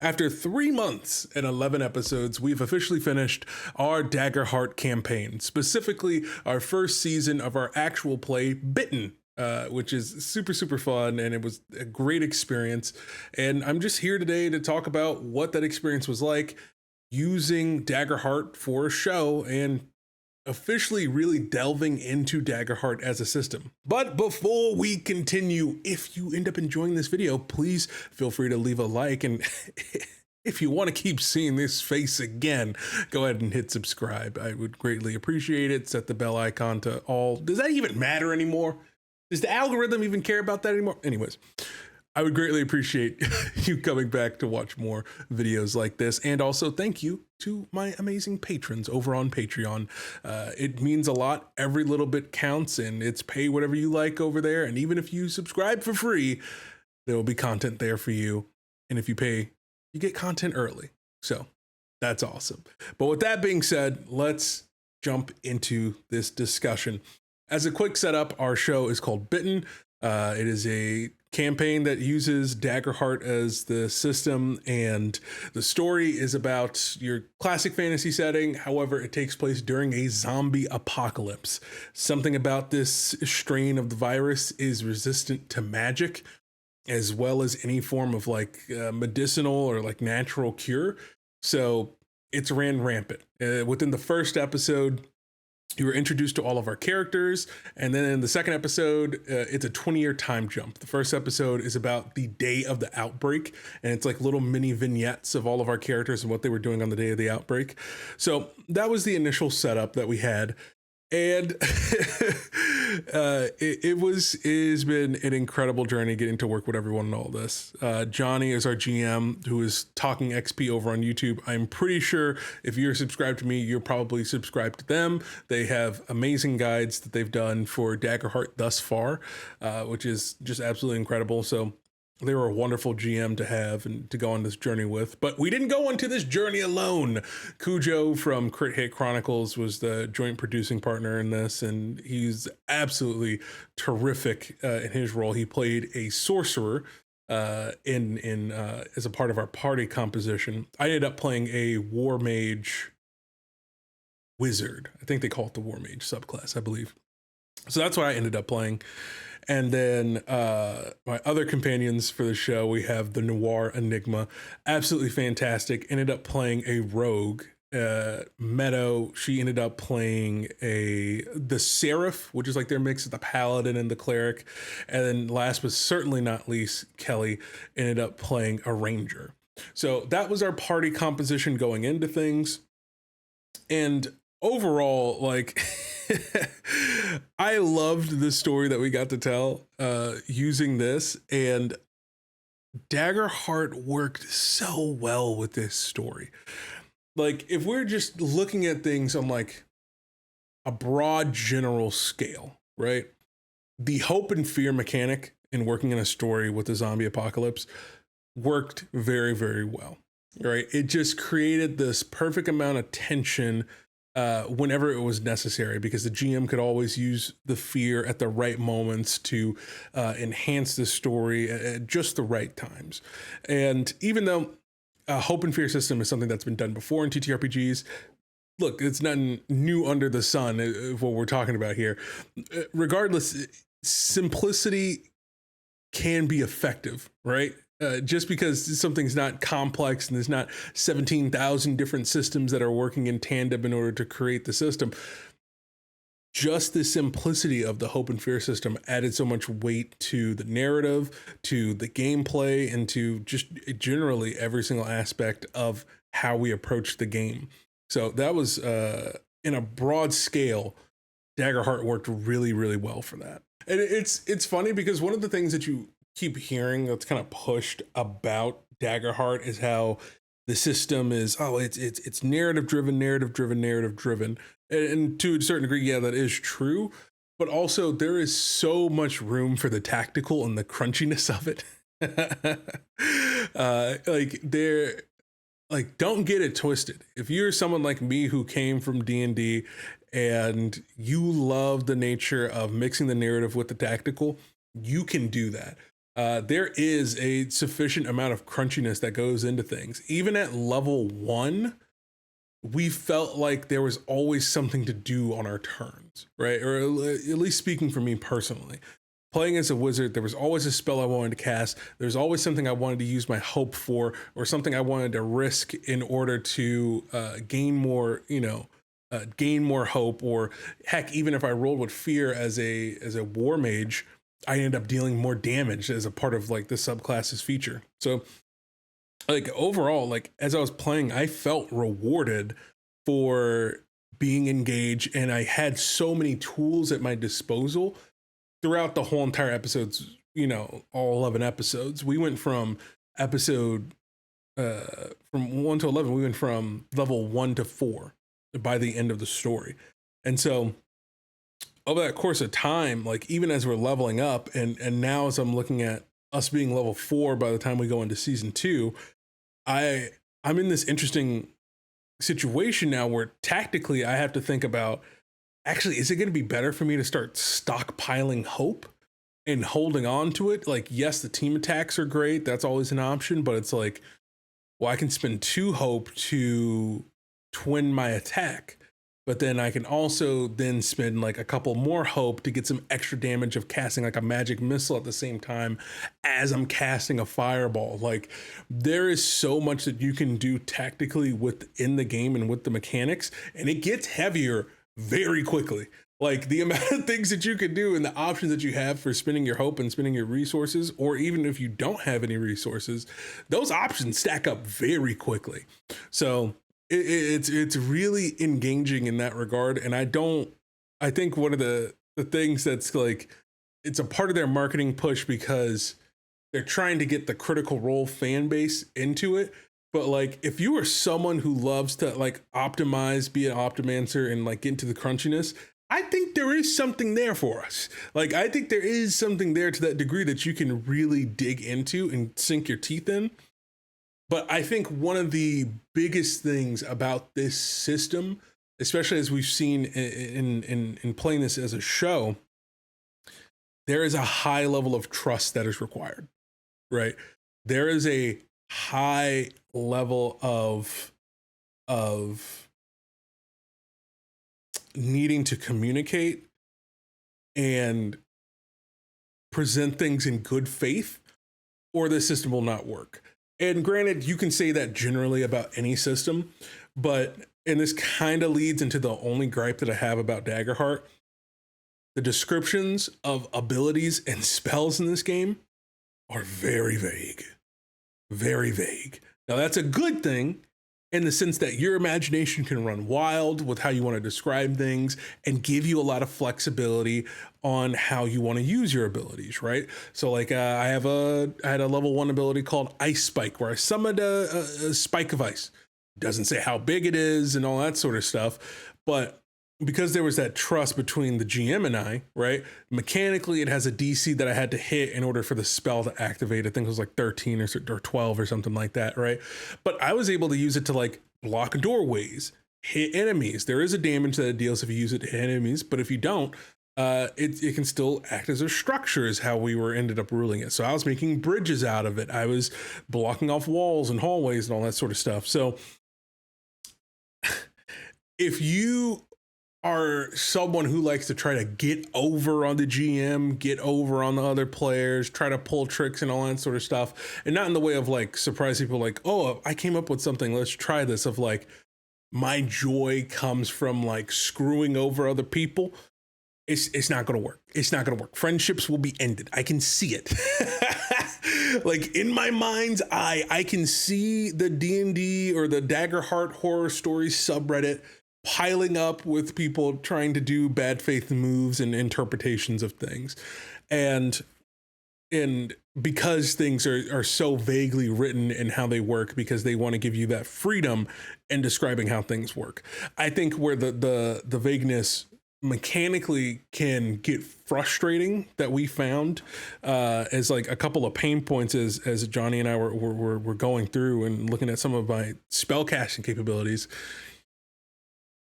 After 3 months and 11 episodes, we've officially finished our Daggerheart campaign, specifically our first season of our actual play, Bitten, which is super, super fun, and it was a great experience. And I'm just here today to talk about what that experience was like using Daggerheart for a show and officially really delving into Daggerheart as a system. But before we continue, if you end up enjoying this video, please feel free to leave a like, and if you want to keep seeing this face again, go ahead and hit subscribe. I would greatly appreciate it. Set the bell icon to all. Does that even matter anymore? Does the algorithm even care about that anymore? Anyways, I would greatly appreciate you coming back to watch more videos like this. And also thank you to my amazing patrons over on Patreon. It means a lot. Every little bit counts, and it's pay whatever you like over there. And even if you subscribe for free, there will be content there for you. And if you pay, you get content early. So that's awesome. But with that being said, let's jump into this discussion. As a quick setup, our show is called Bitten. It is a campaign that uses Daggerheart as the system, and the story is about your classic fantasy setting. However, it takes place during a zombie apocalypse. Something about this strain of the virus is resistant to magic, as well as any form of medicinal or like natural cure. So it's ran rampant. Within the first episode, you were introduced to all of our characters, and then in the second episode, it's a 20-year time jump. The first episode is about the day of the outbreak, and it's like little mini vignettes of all of our characters and what they were doing on the day of the outbreak. So that was the initial setup that we had, and it has been an incredible journey getting to work with everyone and all this. Johnny is our GM, who is talking XP over on YouTube. I'm pretty sure if you're subscribed to me, you're probably subscribed to them. They have amazing guides that they've done for Daggerheart thus far, which is just absolutely incredible. So they were a wonderful GM to have and to go on this journey with. But we didn't go into this journey alone. Cujo from Crit Hit Chronicles was the joint producing partner in this, and he's absolutely terrific in his role. He played a sorcerer as a part of our party composition. I ended up playing a war mage wizard. I think they call it the war mage subclass, I believe. So that's what I ended up playing. And then my other companions for the show, we have the Noir Enigma, absolutely fantastic. Ended up playing a rogue, Meadow. She ended up playing the Seraph, which is like their mix of the paladin and the cleric. And then last but certainly not least, Kelly ended up playing a ranger. So that was our party composition going into things. And overall, like, I loved the story that we got to tell using this, and Daggerheart worked so well with this story. Like, if we're just looking at things on like a broad general scale, right? The hope and fear mechanic in working in a story with the zombie apocalypse worked very, very well, right? It just created this perfect amount of tension whenever it was necessary, because the GM could always use the fear at the right moments to enhance the story at just the right times. And even though a hope and fear system is something that's been done before in TTRPGs, look, it's nothing new under the sun of what we're talking about here. Regardless, simplicity can be effective, right? Just because something's not complex and there's not 17,000 different systems that are working in tandem in order to create the system, just the simplicity of the hope and fear system added so much weight to the narrative, to the gameplay, and to just generally every single aspect of how we approach the game. So that was, in a broad scale, Daggerheart worked really, really well for that. And it's funny because one of the things that you keep hearing that's kind of pushed about Daggerheart is how the system is, it's narrative driven. And to a certain degree, yeah, that is true. But also there is so much room for the tactical and the crunchiness of it. Don't get it twisted. If you're someone like me who came from D&D and you love the nature of mixing the narrative with the tactical, you can do that. there is a sufficient amount of crunchiness that goes into things. Even at level 1, we felt like there was always something to do on our turns, right? Or at least speaking for me personally. Playing as a wizard, there was always a spell I wanted to cast. There's always something I wanted to use my hope for, or something I wanted to risk in order to gain more, gain more hope. Or heck, even if I rolled with fear as a war mage, I end up dealing more damage as a part of like the subclass's feature. So like overall, like as I was playing, I felt rewarded for being engaged, and I had so many tools at my disposal throughout the whole entire episodes, all 11 episodes. We went from episode from 1 to 11, we went from level 1 to 4 by the end of the story. And so over that course of time, like even as we're leveling up, and now as I'm looking at us being level 4 by the time we go into season 2, I'm in this interesting situation now where tactically I have to think about, actually, is it going to be better for me to start stockpiling hope and holding on to it? Like, yes, the team attacks are great. That's always an option, but it's like, well, I can spend 2 hope to twin my attack, but then I can also then spend like a couple more hope to get some extra damage of casting like a magic missile at the same time as I'm casting a fireball. Like there is so much that you can do tactically within the game and with the mechanics, and it gets heavier very quickly. Like the amount of things that you can do and the options that you have for spending your hope and spending your resources, or even if you don't have any resources, those options stack up very quickly. So it's really engaging in that regard. And I think one of the things that's like, it's a part of their marketing push because they're trying to get the Critical Role fan base into it. But like, if you are someone who loves to like optimize, be an optimancer and like get into the crunchiness, I think there is something there for us. Like, I think there is something there to that degree that you can really dig into and sink your teeth in. But I think one of the biggest things about this system, especially as we've seen in playing this as a show, there is a high level of trust that is required, right? There is a high level of needing to communicate and present things in good faith, or the system will not work. And granted, you can say that generally about any system, and this kind of leads into the only gripe that I have about Daggerheart. The descriptions of abilities and spells in this game are very vague. Very vague. Now, that's a good thing in the sense that your imagination can run wild with how you want to describe things and give you a lot of flexibility on how you want to use your abilities, right? So like I had a level 1 ability called Ice Spike, where I summoned a spike of ice. Doesn't say how big it is and all that sort of stuff, but because there was that trust between the GM and I, right? Mechanically, it has a DC that I had to hit in order for the spell to activate. I think it was like 13 or 12 or something like that, right? But I was able to use it to like block doorways, hit enemies. There is a damage that it deals if you use it to hit enemies, but if you don't, it can still act as a structure, is how we ended up ruling it. So I was making bridges out of it. I was blocking off walls and hallways and all that sort of stuff. So if you are someone who likes to try to get over on the GM, get over on the other players, try to pull tricks and all that sort of stuff, and not in the way of like surprise people like, oh, I came up with something, let's try this, of like, my joy comes from like screwing over other people, it's not gonna work. It's not gonna work. Friendships will be ended. I can see it. Like in my mind's eye, I can see the D&D or the Daggerheart horror stories subreddit piling up with people trying to do bad faith moves and interpretations of things. And because things are so vaguely written in how they work, because they want to give you that freedom in describing how things work. I think where the vagueness mechanically can get frustrating, that we found as like a couple of pain points as Johnny and I were going through and looking at some of my spell casting capabilities,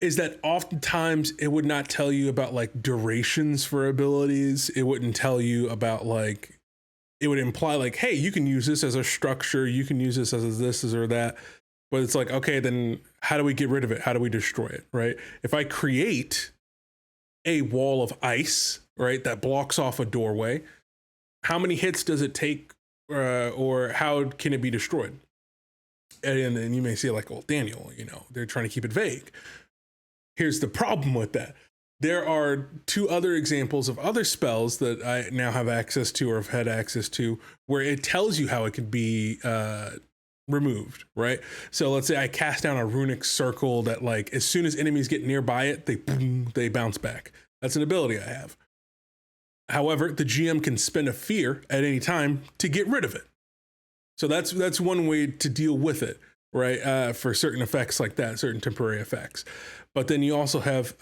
is that oftentimes it would not tell you about like durations for abilities. It wouldn't tell you about like it would imply like, hey, you can use this as a structure, you can use this as this or that. But it's like, okay, then how do we get rid of it? How do we destroy it, right? If I create a wall of ice, right, that blocks off a doorway, how many hits does it take, or how can it be destroyed? And you may say like, well, Daniel, they're trying to keep it vague. Here's the problem with that. There are two other examples of other spells that I now have access to or have had access to where it tells you how it could be removed, right? So let's say I cast down a runic circle that like as soon as enemies get nearby it, they bounce back. That's an ability I have. However, the GM can spend a fear at any time to get rid of it. So that's one way to deal with it, right? For certain effects like that, certain temporary effects. But then you also have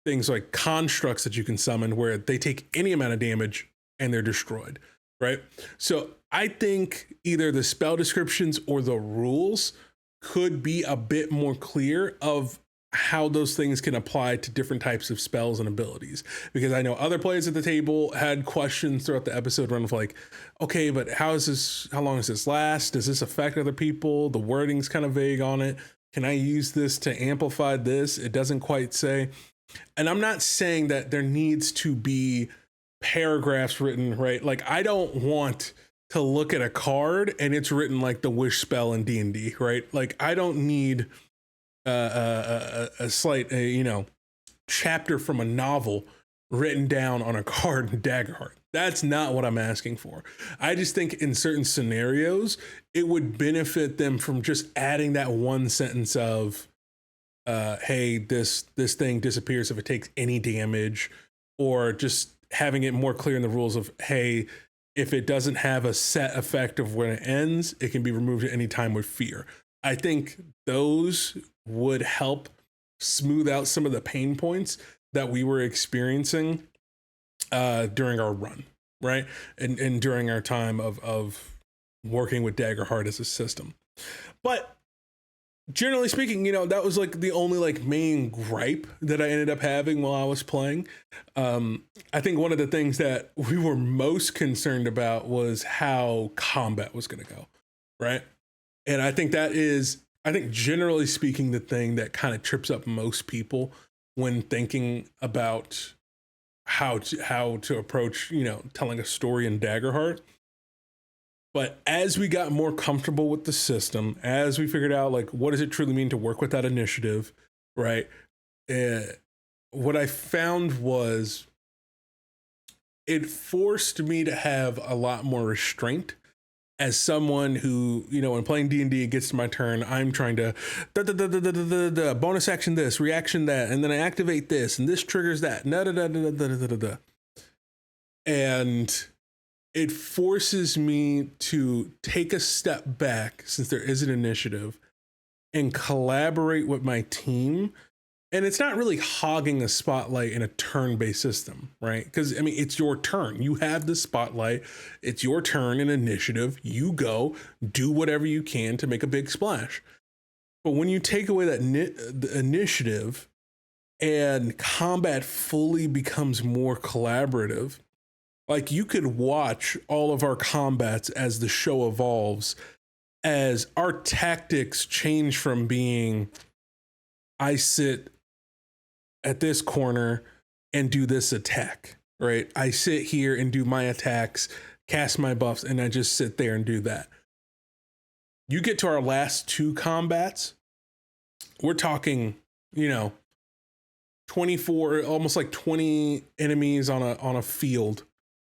things like constructs that you can summon where they take any amount of damage and they're destroyed, right? So I think either the spell descriptions or the rules could be a bit more clear of how those things can apply to different types of spells and abilities. Because I know other players at the table had questions throughout the episode run of like, okay, but how long does this last? Does this affect other people? The wording's kind of vague on it. Can I use this to amplify this? It doesn't quite say. And I'm not saying that there needs to be paragraphs written, right? Like I don't want to look at a card and it's written like the wish spell in D&D, right? Like I don't need a slight, chapter from a novel written down on a card in Daggerheart. That's not what I'm asking for. I just think in certain scenarios, it would benefit them from just adding that one sentence of, hey, this thing disappears if it takes any damage, or just having it more clear in the rules of, hey, if it doesn't have a set effect of when it ends, it can be removed at any time with fear. I think those would help smooth out some of the pain points that we were experiencing during our run, right? And during our time of working with Daggerheart as a system. But generally speaking, that was like the only like main gripe that I ended up having while I was playing. I think one of the things that we were most concerned about was how combat was going to go, right? And I think generally speaking, the thing that kind of trips up most people when thinking about how to approach, telling a story in Daggerheart. But as we got more comfortable with the system, as we figured out like what does it truly mean to work with that initiative, right? What I found was it forced me to have a lot more restraint as someone who, when playing D&D, it gets to my turn, I'm trying to bonus action this, reaction that, and then I activate this, and this triggers that. And it forces me to take a step back, since there is an initiative, and collaborate with my team. And it's not really hogging a spotlight in a turn-based system, right? Because, it's your turn. You have the spotlight. It's your turn in initiative. You go, do whatever you can to make a big splash. But when you take away the initiative and combat fully becomes more collaborative, like you could watch all of our combats as the show evolves, as our tactics change from being, I sit at this corner and do this attack, right? I sit here and do my attacks, cast my buffs, and I just sit there and do that. You get to our last two combats, we're talking, 24, almost like 20 enemies on a field,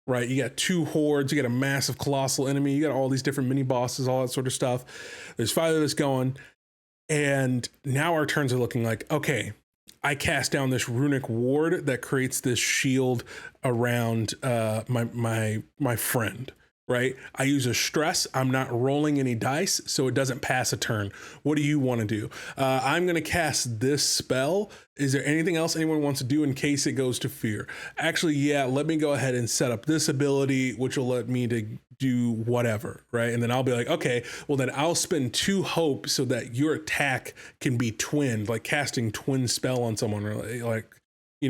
right? You got two hordes, you got a massive colossal enemy, you got all these different mini bosses, all that sort of stuff. There's 5 of us going, and now our turns are looking like, okay, I cast down this runic ward that creates this shield around my friend, right? I use a stress. I'm not rolling any dice, so it doesn't pass a turn. What do you want to do? I'm going to cast this spell. Is there anything else anyone wants to do in case it goes to fear? Actually, yeah, let me go ahead and set up this ability, which will let me to do whatever, right? And then I'll be like, okay, well then I'll spend 2 hope so that your attack can be twinned, like casting twin spell on someone, or like,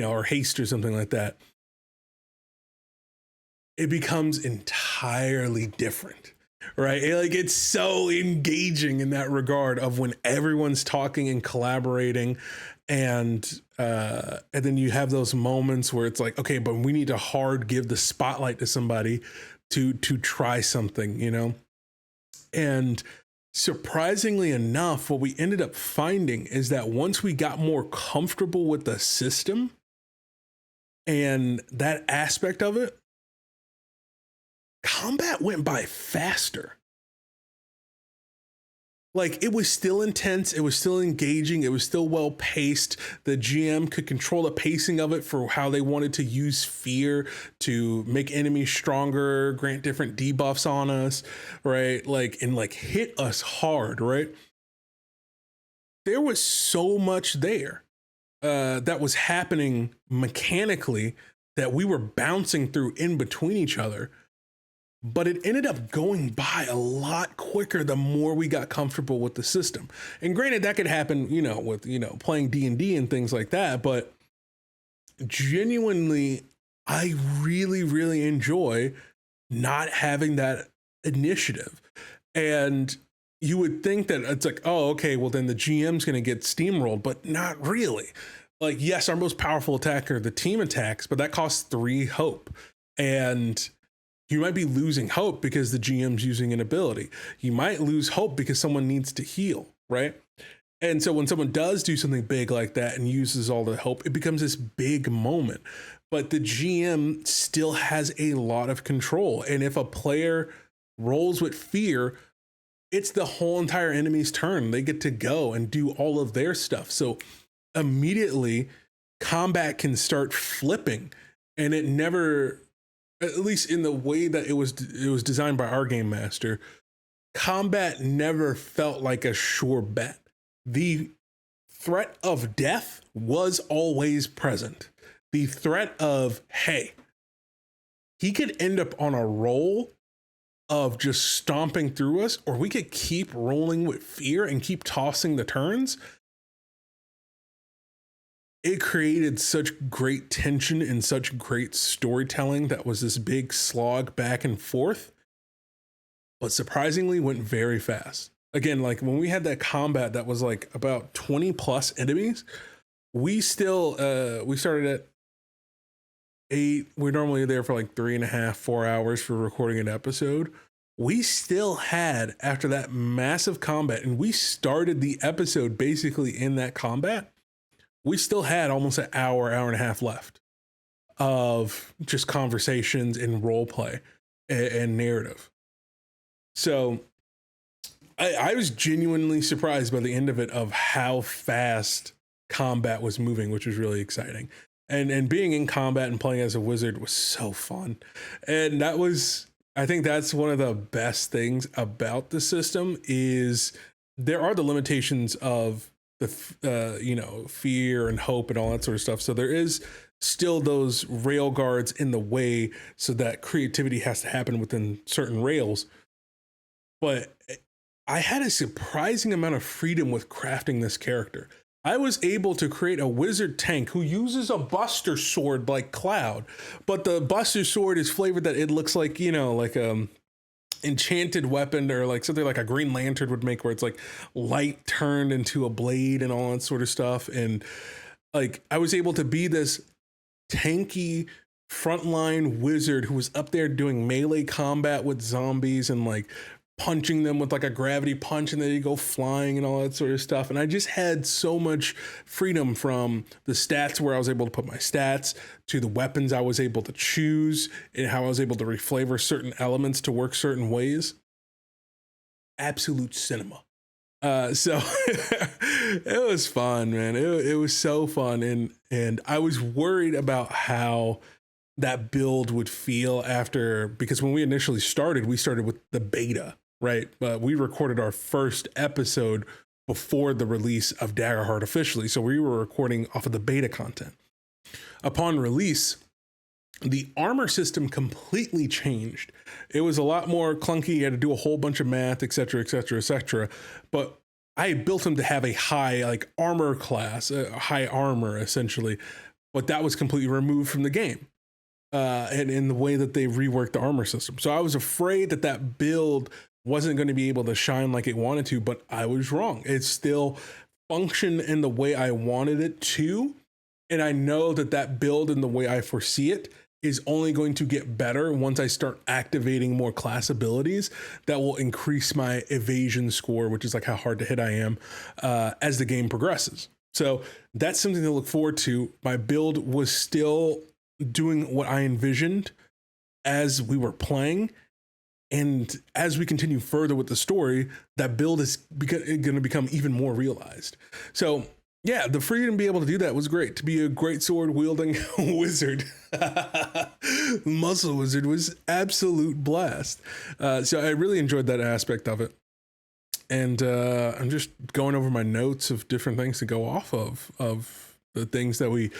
or haste or something like that. it becomes entirely different, right? Like it's so engaging in that regard of when everyone's talking and collaborating, and then you have those moments where it's like, okay, but we need to hard give the spotlight to somebody to try something, you know? And surprisingly enough, what we ended up finding is that once we got more comfortable with the system and that aspect of it, combat went by faster. Like it was still intense, it was still engaging, it was still well paced. The GM could control the pacing of it for how they wanted to use fear to make enemies stronger, grant different debuffs on us, right? Like, and like hit us hard, right? There was so much there that was happening mechanically that we were bouncing through in between each other. But it ended up going by a lot quicker the more we got comfortable with the system. And granted, that could happen, you know, with, you know, playing D&D and things like that. But genuinely, I really, really enjoy not having that initiative. And you would think that it's like, oh, okay, well, then the GM's going to get steamrolled, but not really. Like, yes, our most powerful attacker, the team attacks, but that costs 3 hope. And you might be losing hope because the GM's using an ability. You might lose hope because someone needs to heal, right? And so when someone does do something big like that and uses all the hope, it becomes this big moment. But the GM still has a lot of control. And if a player rolls with fear, it's the whole entire enemy's turn. They get to go and do all of their stuff. So immediately combat can start flipping, and it never, at least in the way that it was designed by our game master, combat never felt like a sure bet. The threat of death was always present. The threat of, hey, he could end up on a roll of just stomping through us, or we could keep rolling with fear and keep tossing the turns. It created such great tension and such great storytelling that was this big slog back and forth, but surprisingly went very fast. Again, like when we had that combat that was like about 20 plus enemies, we still, we started at 8. We're normally there for like 3.5, 4 hours for recording an episode. We still had, after that massive combat, and we started the episode basically in that combat, we still had almost an hour, hour and a half left of just conversations and role play and narrative. So I was genuinely surprised by the end of it of how fast combat was moving, which was really exciting. And being in combat and playing as a wizard was so fun. And that was, I think that's one of the best things about the system is there are the limitations of the you know, fear and hope and all that sort of stuff. So there is still those rail guards in the way, so that creativity has to happen within certain rails. But I had a surprising amount of freedom with crafting this character. I was able to create a wizard tank who uses a buster sword like Cloud, but the buster sword is flavored that it looks like, you know, like enchanted weapon, or like something like a Green Lantern would make, where it's like light turned into a blade and all that sort of stuff. And like I was able to be this tanky frontline wizard who was up there doing melee combat with zombies and like punching them with like a gravity punch, and then you go flying and all that sort of stuff. And I just had so much freedom, from the stats where I was able to put my stats, to the weapons I was able to choose, and how I was able to reflavor certain elements to work certain ways. Absolute cinema. So it was fun, man. It was so fun. And I was worried about how that build would feel after, because when we initially started, we started with the beta, right? But we recorded our first episode before the release of Daggerheart officially. So we were recording off of the beta content. Upon release, the armor system completely changed. It was a lot more clunky. You had to do a whole bunch of math, et cetera, et cetera, et cetera. But I built him to have a high like armor class, high armor essentially, but that was completely removed from the game. and in the way that they reworked the armor system. So I was afraid that that build wasn't going to be able to shine like it wanted to, but I was wrong. It still functioned in the way I wanted it to. And I know that that build in the way I foresee it is only going to get better once I start activating more class abilities that will increase my evasion score, which is like how hard to hit I am, as the game progresses. So that's something to look forward to. My build was still doing what I envisioned as we were playing. And as we continue further with the story, that build is going to become even more realized. So yeah, the freedom to be able to do that was great. To be a great sword wielding wizard, muscle wizard, was absolute blast. So I really enjoyed that aspect of it. And I'm just going over my notes of different things to go off of the things that we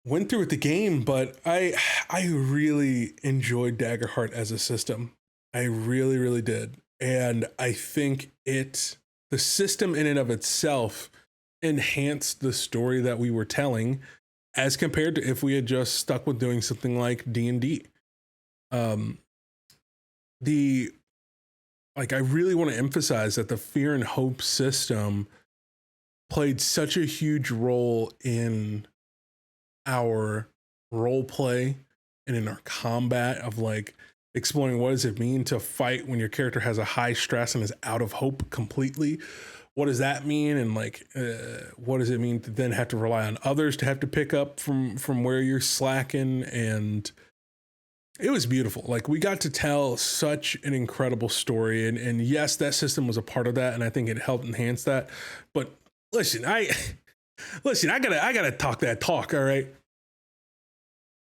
went through with the game. But I really enjoyed Daggerheart as a system. I really, really did. And I think the system in and of itself enhanced the story that we were telling as compared to if we had just stuck with doing something like D&D. I really want to emphasize that the fear and hope system played such a huge role in our role play and in our combat of like exploring what does it mean to fight when your character has a high stress and is out of hope completely. What does that mean? And like, what does it mean to then have to rely on others to have to pick up from where you're slacking? And it was beautiful. Like we got to tell such an incredible story. And yes, that system was a part of that. And I think it helped enhance that. But listen, I gotta talk that talk. All right.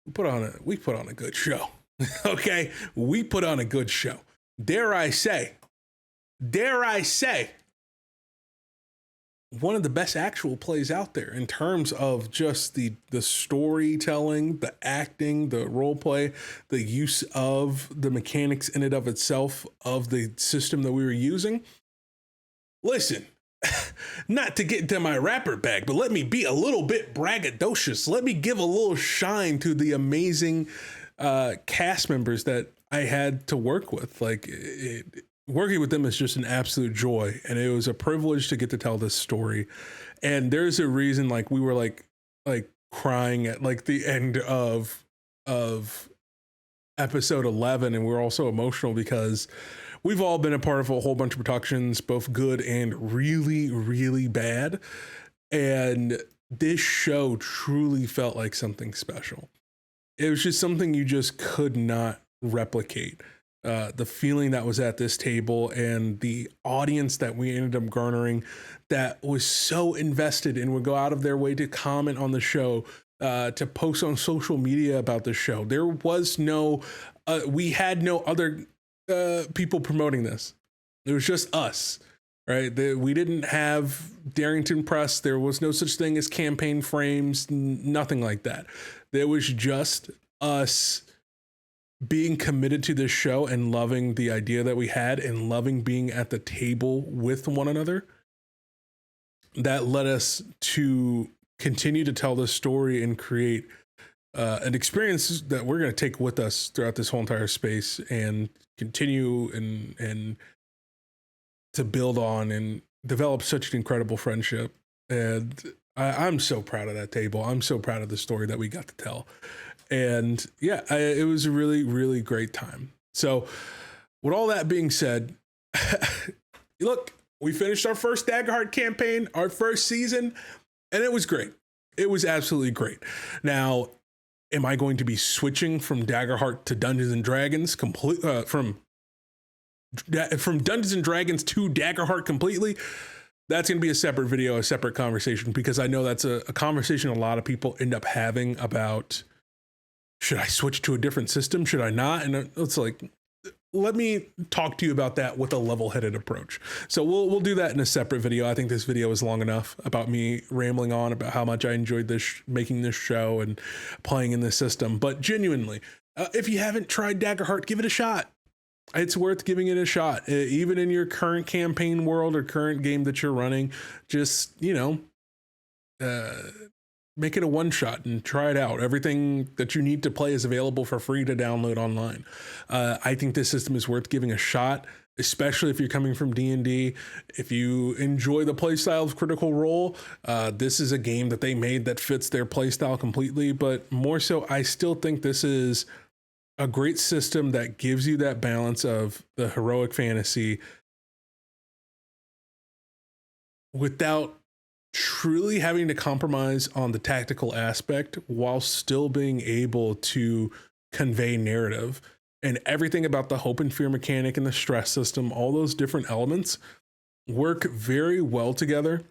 We put on a good show. Okay. We put on a good show. Dare I say, one of the best actual plays out there in terms of just the storytelling, the acting, the role play, the use of the mechanics in and of itself of the system that we were using. Listen, not to get into my rapper bag, but let me be a little bit braggadocious. Let me give a little shine to the amazing cast members that I had to work with. Like working with them is just an absolute joy, and it was a privilege to get to tell this story. And there's a reason like we were like crying at like the end of episode 11, and we're also emotional because we've all been a part of a whole bunch of productions, both good and really, really bad. And this show truly felt like something special. It was just something you just could not replicate. The feeling that was at this table and the audience that we ended up garnering that was so invested and would go out of their way to comment on the show, to post on social media about the show. There was we had no other people promoting this. It was just us, right? We didn't have Darrington Press. There was no such thing as campaign frames, nothing like that. There was just us being committed to this show and loving the idea that we had and loving being at the table with one another. That led us to continue to tell this story and create an experience that we're going to take with us throughout this whole entire space and continue and to build on and develop such an incredible friendship. And I'm so proud of that table. I'm so proud of the story that we got to tell. And yeah, it was a really, really great time. So with all that being said, look, we finished our first Daggerheart campaign, our first season, and it was great. It was absolutely great. Now, am I going to be switching from Daggerheart to Dungeons and Dragons from Dungeons and Dragons to Daggerheart completely? That's going to be a separate video, a separate conversation, because I know that's a conversation a lot of people end up having about, should I switch to a different system? Should I not? And it's like, let me talk to you about that with a level-headed approach. So we'll do that in a separate video. I think this video is long enough about me rambling on about how much I enjoyed making this show and playing in this system. But genuinely, if you haven't tried Daggerheart, give it a shot. It's worth giving it a shot. Even in your current campaign world or current game that you're running, just, make it a one shot and try it out. Everything that you need to play is available for free to download online. I think this system is worth giving a shot, especially if you're coming from D&D. If you enjoy the playstyle of Critical Role, this is a game that they made that fits their playstyle completely. But more so, I still think this is a great system that gives you that balance of the heroic fantasy without truly having to compromise on the tactical aspect while still being able to convey narrative. And everything about the hope and fear mechanic and the stress system, all those different elements work very well together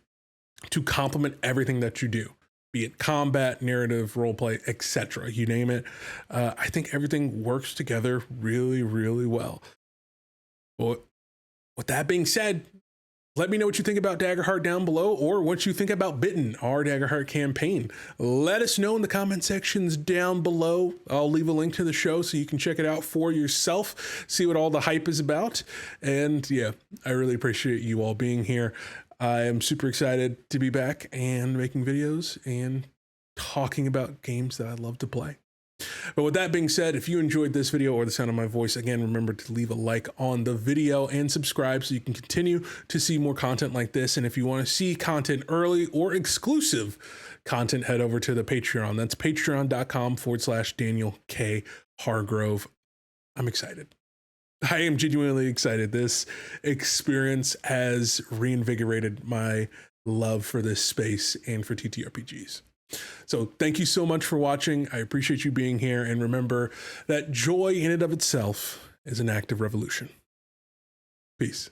to complement everything that you do, be it combat, narrative, roleplay, etc. You name it. I think everything works together really, really well. But with that being said, let me know what you think about Daggerheart down below, or what you think about Bitten, our Daggerheart campaign. Let us know in the comment sections down below. I'll leave a link to the show so you can check it out for yourself, see what all the hype is about. And yeah, I really appreciate you all being here. I am super excited to be back and making videos and talking about games that I love to play. But with that being said, if you enjoyed this video or the sound of my voice, again, remember to leave a like on the video and subscribe so you can continue to see more content like this. And if you want to see content early or exclusive content, head over to the Patreon. That's patreon.com/Daniel K. Hargrove. I'm excited. I am genuinely excited. This experience has reinvigorated my love for this space and for TTRPGs. So thank you so much for watching. I appreciate you being here. And remember that joy in and of itself is an act of revolution. Peace.